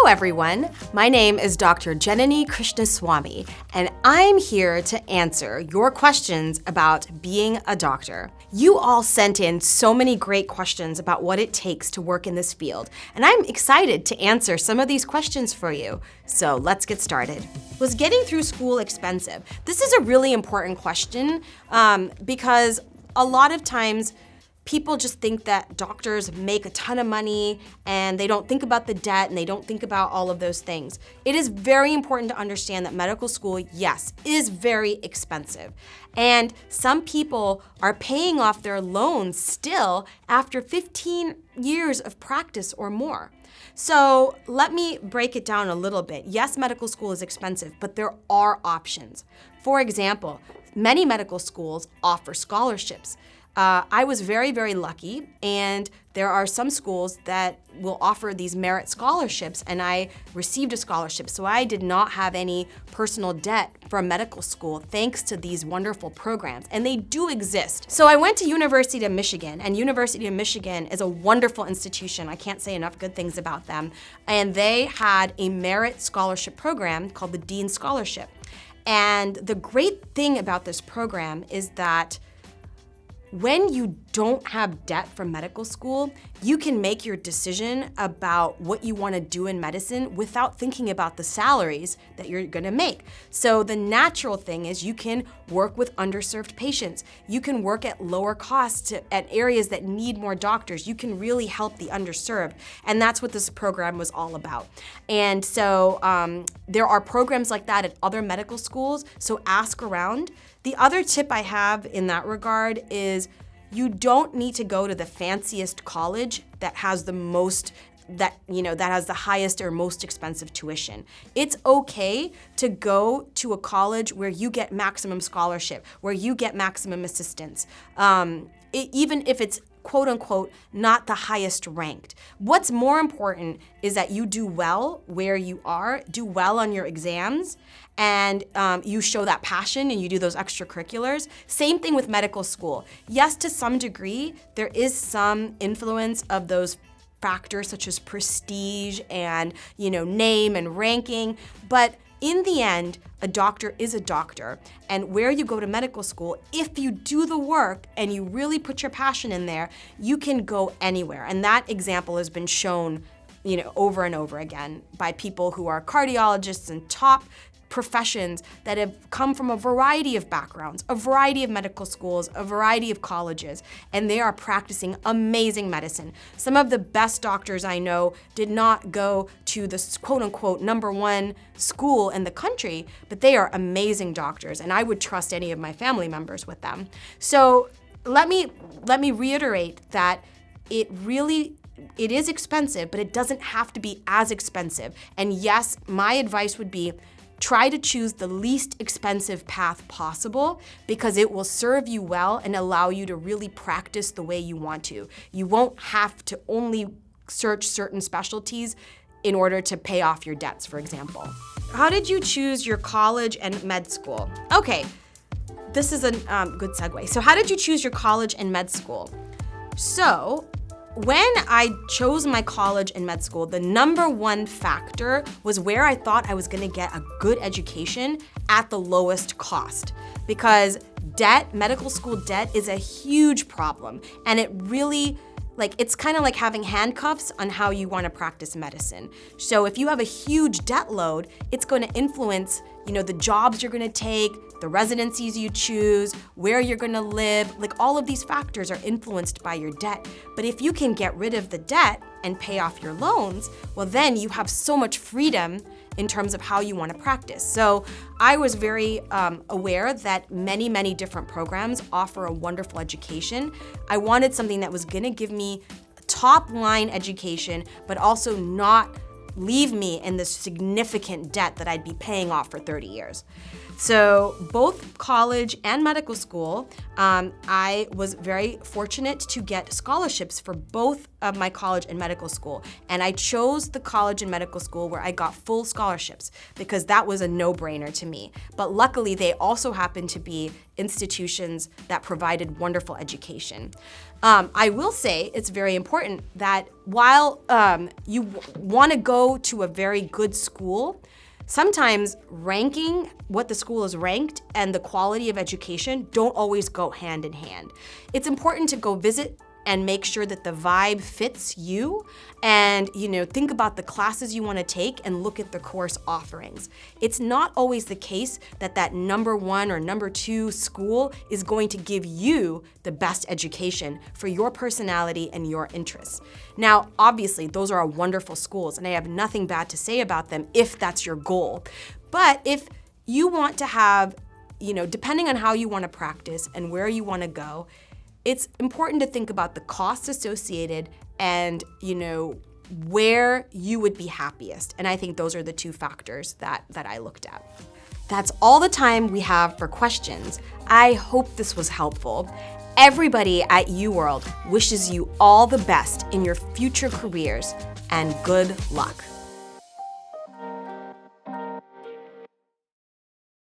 everyone. My name is Dr. Janani Krishnaswamy, and I'm here to answer your questions about being a doctor. You all sent in so many great questions about what it takes to work in this field, and I'm excited to answer some of these questions for you. So let's get started. Was getting through school expensive? This is a really important question because a lot of times people just think that doctors make a ton of money and they don't think about the debt and they don't think about all of those things. It is very important to understand that medical school, yes, is very expensive. And some people are paying off their loans still after 15 years of practice or more. So let me break it down a little bit. Yes, medical school is expensive, but there are options. For example, many medical schools offer scholarships. I was very, very lucky, and there are some schools that will offer these merit scholarships, and I received a scholarship, so I did not have any personal debt from medical school thanks to these wonderful programs, and they do exist. So I went to University of Michigan, and University of Michigan is a wonderful institution. I can't say enough good things about them, and they had a merit scholarship program called the Dean Scholarship. And the great thing about this program is that when you don't have debt from medical school, you can make your decision about what you want to do in medicine without thinking about the salaries that you're going to make. So the natural thing is you can work with underserved patients. You can work at lower costs at areas that need more doctors. You can really help the underserved. And that's what this program was all about. And so there are programs like that at other medical schools, so ask around. The other tip I have in that regard is you don't need to go to the fanciest college that has the most, that has the highest or most expensive tuition. It's okay to go to a college where you get maximum scholarship, where you get maximum assistance, even if it's quote unquote, not the highest ranked. What's more important is that you do well where you are, do well on your exams, and you show that passion and you do those extracurriculars. Same thing with medical school. Yes, to some degree, there is some influence of those factors such as prestige and name and ranking, but in the end, a doctor is a doctor, and where you go to medical school, if you do the work and you really put your passion in there, you can go anywhere. And that example has been shown, over and over again by people who are cardiologists and top professions that have come from a variety of backgrounds, a variety of medical schools, a variety of colleges, and they are practicing amazing medicine. Some of the best doctors I know did not go to the quote-unquote #1 school in the country, but they are amazing doctors, and I would trust any of my family members with them. So let me reiterate that it is expensive, but it doesn't have to be as expensive. And yes, my advice would be try to choose the least expensive path possible because it will serve you well and allow you to really practice the way you want to. You won't have to only search certain specialties in order to pay off your debts, for example. How did you choose your college and med school? Okay, this is a good segue. So how did you choose your college and med school? So when I chose my college and med school, the #1 factor was where I thought I was gonna get a good education at the lowest cost. Because medical school debt is a huge problem, and it really, it's kind of like having handcuffs on how you wanna practice medicine. So if you have a huge debt load, it's gonna influence the jobs you're gonna take, the residencies you choose, where you're gonna live, all of these factors are influenced by your debt. But if you can get rid of the debt and pay off your loans, well then you have so much freedom in terms of how you wanna practice. So I was very aware that many, many different programs offer a wonderful education. I wanted something that was gonna give me top line education, but also not leave me in this significant debt that I'd be paying off for 30 years. So both college and medical school, I was very fortunate to get scholarships for both of my college and medical school. And I chose the college and medical school where I got full scholarships because that was a no-brainer to me. But luckily, they also happened to be institutions that provided wonderful education. I will say it's very important that while you want to go to a very good school, sometimes ranking what the school is ranked and the quality of education don't always go hand in hand. It's important to go visit and make sure that the vibe fits you and think about the classes you want to take and look at the course offerings. It's not always the case that that #1 or #2 school is going to give you the best education for your personality and your interests. Now, obviously, those are wonderful schools and I have nothing bad to say about them if that's your goal. But if you want to have, depending on how you want to practice and where you want to go, it's important to think about the costs associated and, where you would be happiest. And I think those are the two factors that I looked at. That's all the time we have for questions. I hope this was helpful. Everybody at UWorld wishes you all the best in your future careers and good luck.